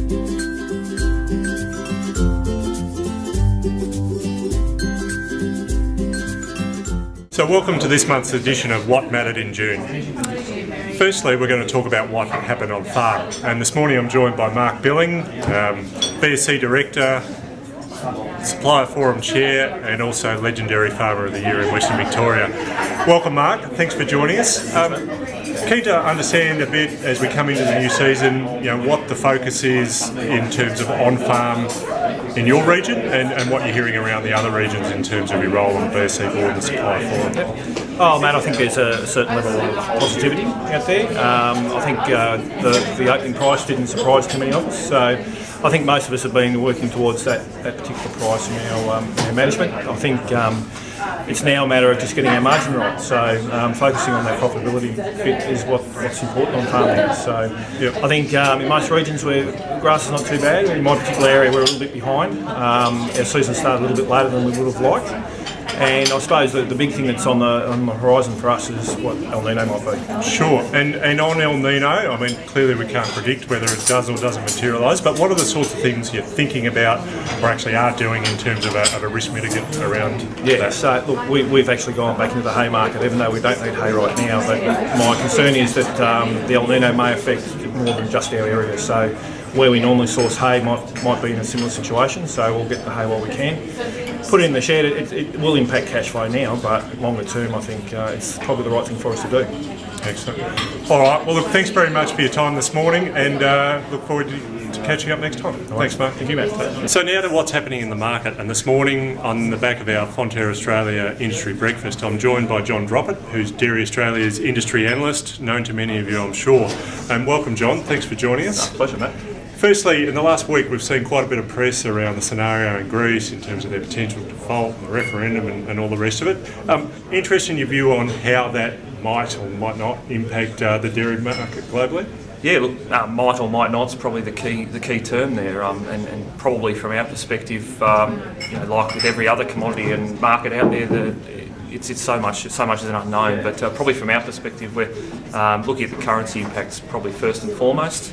So welcome to this month's edition of What Mattered in June. Firstly, we're going to talk about what happened on farm. And this morning I'm joined by Mark Billing, BSC Director, Supplier Forum Chair, and also Legendary Farmer of the Year in Western Victoria. Welcome, Mark. Thanks for joining us. Keen to understand a bit as we come into the new season, what the focus is in terms of on-farm in your region and what you're hearing around the other regions in terms of your role on the BSC board and the Supplier Forum. Oh, Matt, I think there's a certain level of positivity out there. I think the opening price didn't surprise too many of us, so I think most of us have been working towards that particular price in our management. I think it's now a matter of just getting our margin right, so focusing on that profitability bit is what's important on farming. So I think in most regions where grass is not too bad, in my particular area we're a little bit behind. Our season started a little bit later than we would have liked. And I suppose the big thing that's on the horizon for us is what El Nino might be. Sure, and on El Nino, I mean, clearly we can't predict whether it does or doesn't materialise, but what are the sorts of things you're thinking about or actually are doing in terms of a risk mitigant around that? So look, we've actually gone back into the hay market, even though we don't need hay right now, but my concern is that the El Nino may affect more than just our area. So where we normally source hay might be in a similar situation, so we'll get the hay while we can. Put it in the shed, it will impact cash flow now, but longer term I think it's probably the right thing for us to do. Excellent. All right, well look, thanks very much for your time this morning and look forward to catching up next time. Thanks, Mark. Thank you, Matt. So now to what's happening in the market, and this morning on the back of our Fonterra Australia Industry Breakfast, I'm joined by John Droppert, who's Dairy Australia's industry analyst, known to many of you I'm sure. And welcome, John, thanks for joining us. Pleasure, Matt. Firstly, in the last week we've seen quite a bit of press around the scenario in Greece in terms of their potential default, the referendum and all the rest of it. Interested in your view on how that might or might not impact the dairy market globally? Yeah, look, might or might not is probably the key term there, and probably from our perspective, like with every other commodity and market out there, it's so much is an unknown. But probably from our perspective, we're looking at the currency impacts probably first and foremost.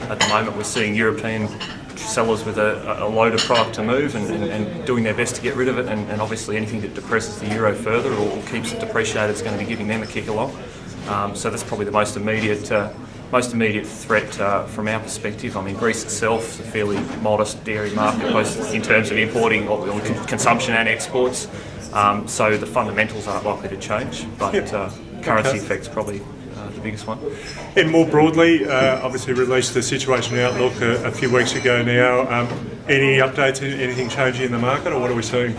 At the moment, we're seeing European sellers with a load of product to move and doing their best to get rid of it, and obviously anything that depresses the euro further or keeps it depreciated is going to be giving them a kick along. So that's probably the most immediate threat from our perspective. I mean, Greece itself is a fairly modest dairy market, both in terms of importing or consumption and exports. So the fundamentals aren't likely to change, but currency effects probably the biggest one. And more broadly, obviously released the situation outlook a few weeks ago now. Any updates, anything changing in the market, or what are we seeing?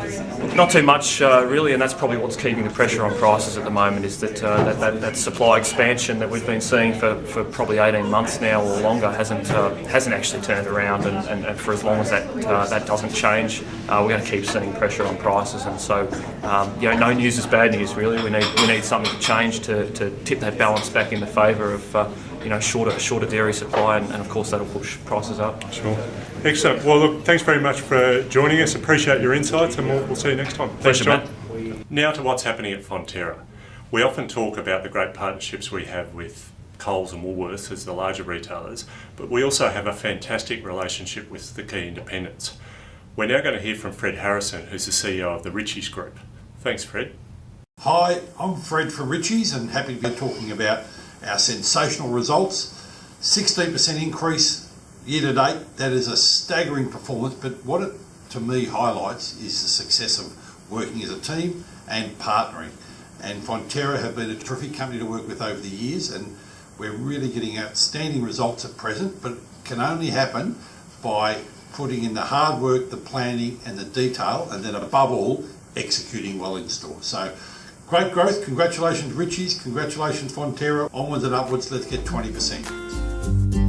Not too much really, and that's probably what's keeping the pressure on prices at the moment, is that supply expansion that we've been seeing for probably 18 months now or longer hasn't actually turned around, and for as long as that doesn't change, we're going to keep seeing pressure on prices. And so no news is bad news really. We need something to change to tip that balance back in the favour of shorter dairy supply, and of course that'll push prices up. Sure. Excellent. Well, look, thanks very much for joining us. Appreciate your insights, and we'll see you next time. Thanks, John. Now to what's happening at Fonterra. We often talk about the great partnerships we have with Coles and Woolworths as the larger retailers, but we also have a fantastic relationship with the key independents. We're now going to hear from Fred Harrison, who's the CEO of the Ritchies Group. Thanks, Fred. Hi, I'm Fred from Ritchies, and happy to be talking about our sensational results. 16% increase year to date. That is a staggering performance, but what it to me highlights is the success of working as a team and partnering. And Fonterra have been a terrific company to work with over the years, and we're really getting outstanding results at present, but it can only happen by putting in the hard work, the planning and the detail, and then above all, executing well in store. So great growth. Congratulations Ritchies, congratulations Fonterra. Onwards and upwards, let's get 20%.